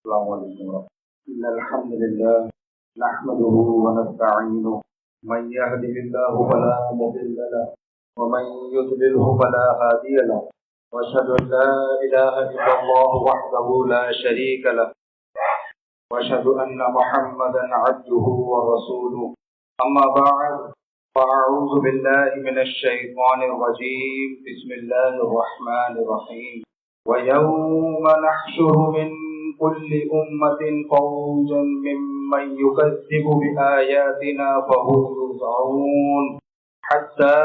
السلام علیکم ورحمۃ اللہ۔ إن الحمد لله نحمده ونستعينه من يهده الله فلا مضل له ومن يضلله فلا هادي له وأشهد أن لا إله إلا الله وحده لا شريك له وأشهد أن محمدا عبده ورسوله أما بعد فأعوذ بالله من الشيطان الرجيم بسم الله الرحمن الرحيم ويوم نحشر من كل أمة فوجا ممن يكذب بآياتنا فهم يوزعون حتى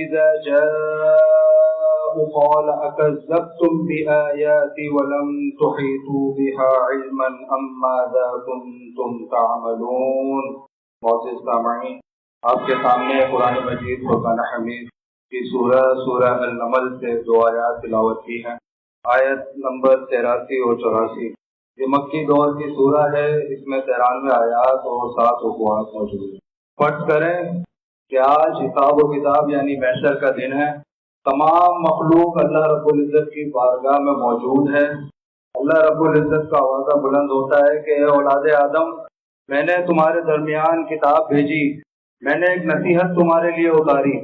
إذا جاءوا قال أكذبتم بآياتي ولم تحيطوا بها علما أم ماذا كنتم تعملون۔ معزز سامعین، آپ کے سامنے قرآن مجید فرقان حمید کی سورہ النمل سے دو آیات تلاوت کی ہیں، آیت نمبر 83 اور 84۔ یہ مکی دور کی سورہ ہے، اس میں 93 آیات اور 7 رکوعات موجود ہیں۔ فرض کریں کہ آج حساب و کتاب یعنی محشر کا دن ہے، تمام مخلوق اللہ رب العزت کی بارگاہ میں موجود ہے۔ اللہ رب العزت کا آوازہ بلند ہوتا ہے کہ اے اولاد آدم، میں نے تمہارے درمیان کتاب بھیجی، میں نے ایک نصیحت تمہارے لیے اتاری،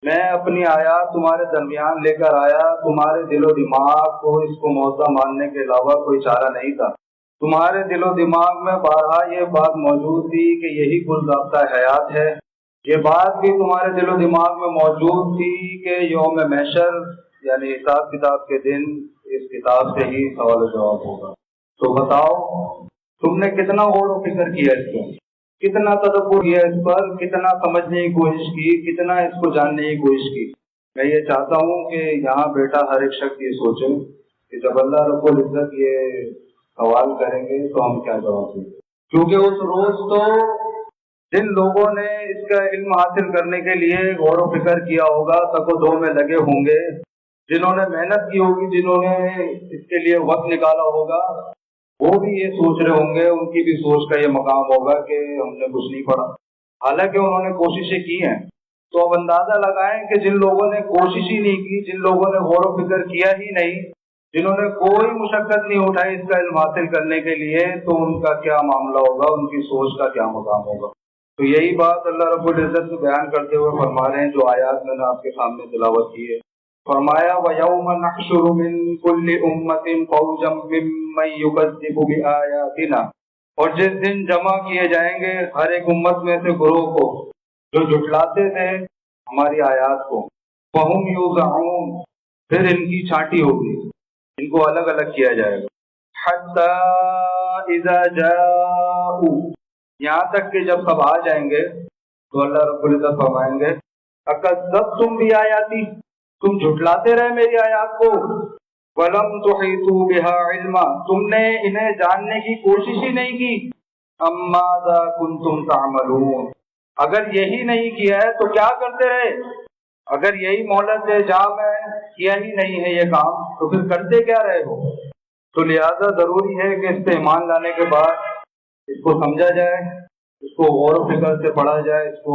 میں اپنی آیات تمہارے درمیان لے کر آیا، تمہارے دل و دماغ کو اس کو موضوع ماننے کے علاوہ کوئی چارہ نہیں تھا۔ تمہارے دل و دماغ میں بارہا یہ بات موجود تھی کہ یہی کل ضابطہ حیات ہے، یہ بات بھی تمہارے دل و دماغ میں موجود تھی کہ یوم محشر یعنی حساب کتاب کے دن اس کتاب سے ہی سوال و جواب ہوگا۔ تو بتاؤ تم نے کتنا غور و فکر کیا اس پر، کتنا تدبر کیا اس پر، کتنا سمجھنے کی کوشش کی، کتنا اس کو جاننے کی کوشش کی۔ میں یہ چاہتا ہوں کہ یہاں بیٹا ہر ایک شخص یہ سوچے کہ جب اللہ رب العزت یہ سوال کریں گے تو ہم کیا جواب دیں گے، کیونکہ اس روز تو جن لوگوں نے اس کا علم حاصل کرنے کے لیے غور و فکر کیا ہوگا، تک و دو میں لگے ہوں گے، جنہوں نے محنت کی ہوگی، جنہوں نے اس کے لیے وقت نکالا ہوگا، وہ بھی یہ سوچ رہے ہوں گے، ان کی بھی سوچ کا یہ مقام ہوگا کہ ہم نے کچھ نہیں پڑھا، حالانکہ انہوں نے کوششیں کی ہیں۔ تو اب اندازہ لگائیں کہ جن لوگوں نے کوشش ہی نہیں کی، جن لوگوں نے غور و فکر کیا ہی نہیں، جنہوں نے کوئی مشقت نہیں اٹھائی اس کا علم حاصل کرنے کے لیے، تو ان کا کیا معاملہ ہوگا، ان کی سوچ کا کیا مقام ہوگا۔ تو یہی بات اللہ رب العزت سے بیان کرتے ہوئے فرما رہے ہیں، جو آیات میں نے آپ کے سامنے تلاوت کی ہے۔ فرمایا وَيَوْمَ نَحْشُرُ مِن كُلِّ أُمَّةٍ فَوْجًا مِّمَّن يُكَذِّبُ بِآيَاتِنَا، اور جس دن جمع کیے جائیں گے ہر ایک امت میں سے گروہ کو جو جھٹلاتے تھے ہماری آیات کو، فَهُمْ يُوزَعُونَ، پھر ان کی چھانٹی ہوگی، ان کو الگ الگ کیا جائے گا۔ حَتَّى إِذَا جَاءُوا، یہاں تک کہ جب سب آ جائیں گے تو اللہ رب العزت فرمائیں گے اکذبتم بآیاتی، تم جھٹلاتے رہے میری آیات کو، وَلَمْ تُحِيطُوا بِهَا عِلْمًا، تم نے انہیں جاننے کی کوشش ہی نہیں کی، أَمْ مَاذَا كُنْتُمْ تَعْمَلُونَ، اگر یہی نہیں کیا ہے تو کیا کرتے رہے، اگر یہی مہلت جام ہے، کیا ہی نہیں ہے یہ کام، تو پھر کرتے کیا رہے ہو۔ تو لہذا ضروری ہے کہ اس پہ ایمان لانے کے بعد اس کو سمجھا جائے، اس کو غور و فکر سے پڑھا جائے، اس کو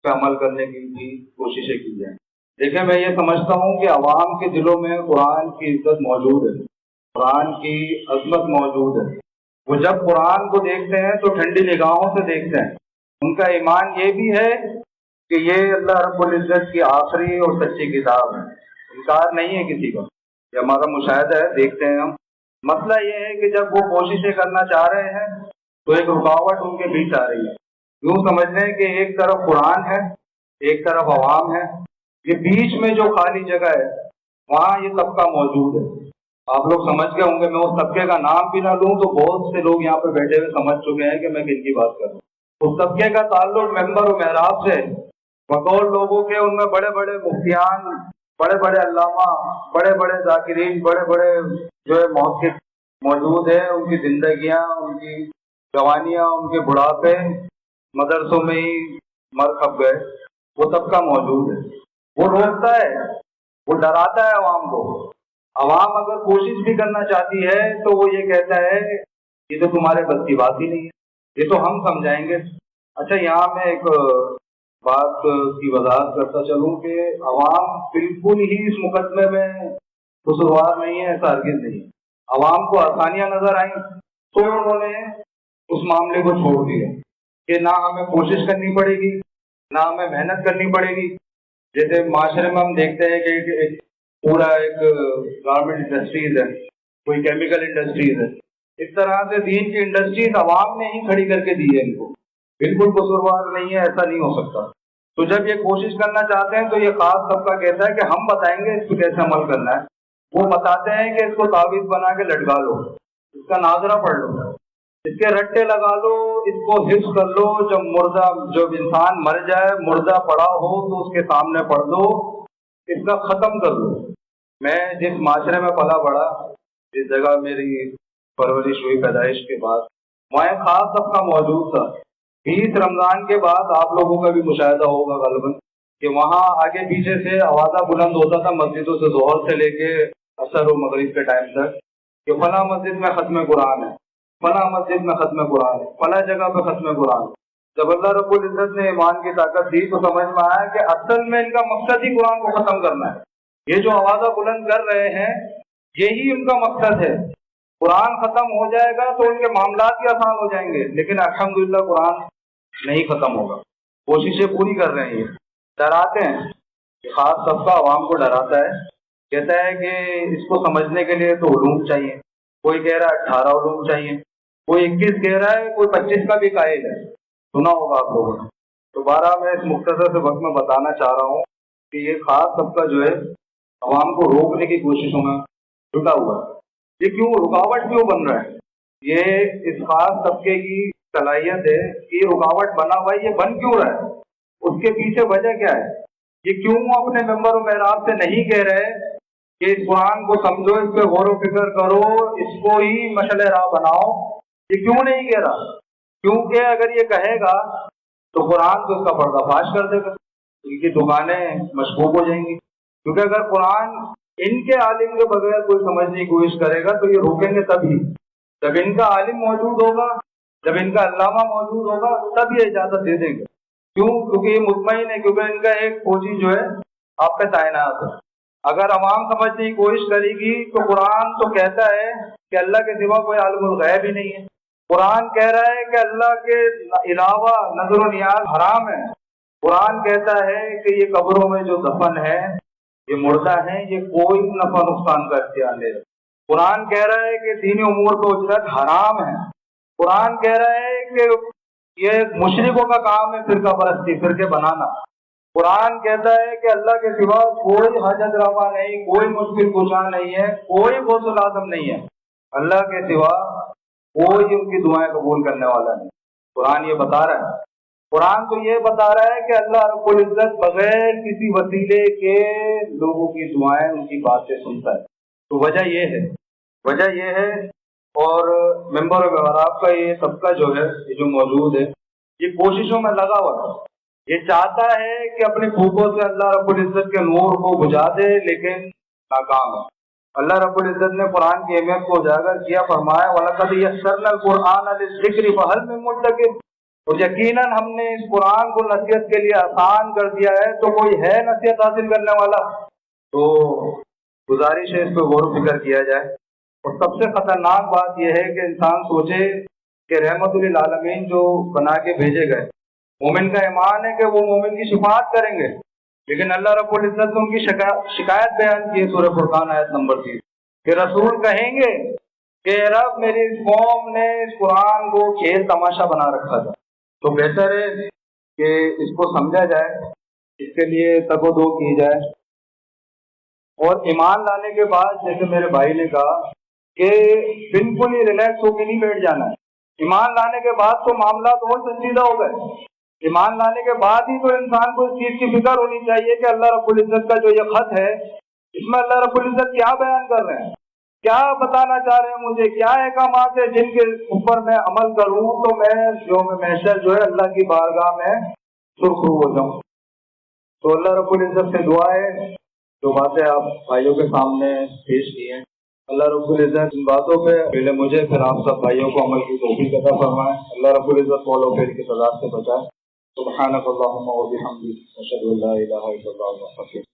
پہ عمل کرنے کی بھی کوششیں کی جائیں۔ دیکھیں میں یہ سمجھتا ہوں کہ عوام کے دلوں میں قرآن کی عزت موجود ہے، قرآن کی عظمت موجود ہے، وہ جب قرآن کو دیکھتے ہیں تو ٹھنڈی نگاہوں سے دیکھتے ہیں، ان کا ایمان یہ بھی ہے کہ یہ اللہ رب العزت کی آخری اور سچی کتاب ہے، انکار نہیں ہے کسی کا، یہ ہمارا مشاہدہ ہے، دیکھتے ہیں ہم۔ مسئلہ یہ ہے کہ جب وہ کوششیں کرنا چاہ رہے ہیں تو ایک رکاوٹ ان کے بیچ آ رہی ہے۔ یوں سمجھ لیں کہ ایک طرف قرآن ہے، ایک طرف عوام ہے، یہ بیچ میں جو خالی جگہ ہے وہاں یہ طبقہ موجود ہے۔ آپ لوگ سمجھ گئے ہوں گے، میں اس طبقے کا نام بھی نہ لوں تو بہت سے لوگ یہاں پہ بیٹھے ہوئے سمجھ چکے ہیں کہ میں کن کی بات کر رہا ہوں۔ اس طبقے کا تعلق ممبر و محراب سے، بقول لوگوں کے ان میں بڑے بڑے مفتیان، بڑے بڑے علامہ، بڑے بڑے ذاکرین، بڑے بڑے جو ہے محقق موجود ہیں، ان کی زندگیاں، ان کی جوانیاں، ان کے بڑھاپے مدرسوں میں ہی مر کھپ گئے، وہ طبقہ موجود ہے۔ وہ روکتا ہے، وہ ڈراتا ہے عوام کو۔ عوام اگر کوشش بھی کرنا چاہتی ہے تو وہ یہ کہتا ہے یہ تو تمہارے بس کی بات ہی نہیں ہے، یہ تو ہم سمجھائیں گے۔ اچھا یہاں میں ایک بات کی وضاحت کرتا چلوں کہ عوام بالکل ہی اس مقدمے میں قصوروار نہیں ہے، ایسا ہرگز نہیں ہے۔ عوام کو آسانیاں نظر آئیں تو انہوں نے اس معاملے کو چھوڑ دیا کہ نہ ہمیں کوشش کرنی پڑے گی نہ ہمیں محنت کرنی پڑے گی. جیسے معاشرے میں ہم دیکھتے ہیں کہ پورا ایک گارمنٹ انڈسٹریز ہے, کوئی کیمیکل انڈسٹریز ہے, اس طرح سے دین کی انڈسٹریز عوام نے ہی کھڑی کر کے دی ہے. ان کو بالکل قصوروار نہیں ہے, ایسا نہیں ہو سکتا. تو جب یہ کوشش کرنا چاہتے ہیں تو یہ خاص طبقہ کہتا ہے کہ ہم بتائیں گے اس کو کیسے عمل کرنا ہے. وہ بتاتے ہیں کہ اس کو تعویذ بنا کے لٹکا لو, اس کا ناظرہ پڑھ لو, اس کے رٹے لگا لو, اس کو حفظ کر لو. جب انسان مر جائے, مردہ پڑا ہو تو اس کے سامنے پڑھ دو, اس کا ختم کر دو. میں جس معاشرے میں پلا بڑا, جس جگہ میری پرورش ہوئی پیدائش کے بعد, وہاں ایک خاص طبقہ موجود تھا. 20 رمضان کے بعد آپ لوگوں کا بھی مشاہدہ ہوگا غالباً کہ وہاں آگے پیچھے سے آوازہ بلند ہوتا تھا مسجدوں سے, ظہر سے لے کے عصر و مغرب کے ٹائم تک, کہ فلاں مسجد میں ختم قرآن ہے, فلاں مسجد میں ختم قرآن ہے, فلاں جگہ پہ ختم قرآن ہے. جب اللہ رب العزت نے ایمان کی طاقت دی تو سمجھ میں آیا کہ اصل میں ان کا مقصد ہی قرآن کو ختم کرنا ہے. یہ جو آوازہ بلند کر رہے ہیں یہی ان کا مقصد ہے. قرآن ختم ہو جائے گا تو ان کے معاملات بھی آسان ہو جائیں گے, لیکن الحمدللہ قرآن نہیں ختم ہوگا. کوششیں پوری کر رہے ہیں. ڈراتے ہیں, خاص طبقہ عوام کو ڈراتا ہے, کہتا ہے کہ اس کو سمجھنے کے لیے تو علوم چاہیے. کوئی کہہ رہا ہے 18 علوم چاہیے, کوئی 21 کہہ رہا ہے, کوئی 25 کا بھی قائل ہے. سنا ہوگا آپ لوگوں نے. تو بارہ میں اس مختصر سے وقت میں بتانا چاہ رہا ہوں کہ یہ خاص طبقہ جو ہے عوام کو روکنے کی کوششوں میں جٹا ہوا ہے. یہ کیوں رکاوٹ کیوں بن رہا ہے؟ یہ اس خاص طبقے کی صلاحیت ہے کہ یہ رکاوٹ بنا ہوا ہے. یہ بن کیوں رہا ہے؟ اس کے پیچھے وجہ کیا ہے؟ یہ کیوں اپنے ممبر و محراب سے نہیں کہہ رہے کہ اس قرآن کو سمجھو, اس پہ غور و فکر کرو, اس کو ہی مشعل راہ بناؤ؟ یہ کیوں نہیں کہہ رہا؟ کیونکہ اگر یہ کہے گا تو قرآن تو اس کا پردہ فاش کر دے گا, ان کی دکانیں مشکوک ہو جائیں گی. کیونکہ اگر قرآن ان کے عالم کے بغیر کوئی سمجھنے کی کوشش کرے گا تو یہ روکیں گے تبھی جب ان کا عالم موجود ہوگا, جب ان کا علامہ موجود ہوگا, تب یہ اجازت دے دیں گے. کیوں؟ کیونکہ یہ مطمئن ہے, کیونکہ ان کا ایک فوجی جو ہے آپ پہ تعینات ہے. اگر عوام سمجھنے کی کوشش کرے گی تو قرآن تو کہتا ہے کہ اللہ کے سوا کوئی عالم الغیب ہی نہیں ہے. قرآن کہہ رہا ہے کہ اللہ کے علاوہ نظر و نیاز حرام ہے. قرآن کہتا ہے کہ یہ قبروں میں جو دفن ہے, یہ مردہ ہیں, یہ کوئی نفع نقصان کا اختیار نہیں. قرآن کہہ رہا ہے کہ دینی امور کو اجرت حرام ہے. قرآن کہہ رہا ہے کہ یہ مشرکوں کا کام ہے فرقہ پرستی, فرقے بنانا. قرآن کہتا ہے کہ اللہ کے سوا کوئی حاجت روا نہیں, کوئی مشکل کشا نہیں ہے, کوئی غوث الاعظم نہیں ہے. اللہ کے سوا کوئی ان کی دعائیں قبول کرنے والا نہیں. قرآن یہ بتا رہا ہے. قرآن تو یہ بتا رہا ہے کہ اللہ رب العزت بغیر کسی وسیلے کے لوگوں کی دعائیں, ان کی باتیں سنتا ہے. تو وجہ یہ ہے. اور ممبر و محراب کا یہ طبقہ جو ہے, یہ جو موجود ہے, یہ کوششوں میں لگا ہوا ہے. یہ چاہتا ہے کہ اپنے پھوکوں سے اللہ رب العزت کے نور کو بجھا دے, لیکن ناکام ہے. اللہ رب العزت نے قرآن کی اہمیت کو اجاگر کیا, فرمایا وَلَقَدْ يَسَّرْنَا الْقُرْآنَ لِلذِّكْرِ فَهَلْ مِن مُّدَّكِرٍ. اور یقیناً ہم نے اس قرآن کو نصیحت کے لیے آسان کر دیا ہے, تو کوئی ہے نصیحت حاصل کرنے والا؟ تو گزارش ہے اس پہ غور و فکر کیا جائے. اور سب سے خطرناک بات یہ ہے کہ انسان سوچے کہ رحمت للعالمین جو بنا کے بھیجے گئے, مومن کا ایمان ہے کہ وہ مومن کی شفاعت کریں گے, لیکن اللہ رب العزت نے ان کی شکایت بیان کی سورہ فرقان آیت نمبر 30 کہ رسول کہیں گے کہ رب میری اس قوم نے اس قرآن کو کھیل تماشا بنا رکھا تھا. تو بہتر ہے کہ اس کو سمجھا جائے, اس کے لیے تگ و دو کی جائے. اور ایمان لانے کے بعد جیسے میرے بھائی نے کہا کہ بالکل ہی ریلیکس ہو کے نہیں بیٹھ جانا ہے. ایمان لانے کے بعد تو معاملات اور سنجیدہ ہو گئے. ایمان لانے کے بعد ہی تو انسان کو اس چیز کی فکر ہونی چاہیے کہ اللہ رب العزت کا جو یہ خط ہے, اس میں اللہ رب العزت کیا بیان کر رہے ہیں, کیا بتانا چاہ رہے ہیں مجھے, کیا احکامات ہیں جن کے اوپر میں عمل کروں تو میں یوم محشر جو ہے اللہ کی بارگاہ میں سرخرو ہو جاؤں. تو اللہ رب العزت سے دعا ہے جو باتیں آپ بھائیوں کے سامنے پیش کی ہیں, اللہ رب العزت ان باتوں پہ پہلے مجھے پھر آپ سب بھائیوں کو عمل کی توفیق عطا فرمائے. اللہ رب العزت قول و فعل کی سزا سے بچائے. سبحانک اللہم و بحمدک اشہد ان لا الہ الا انت استغفرک.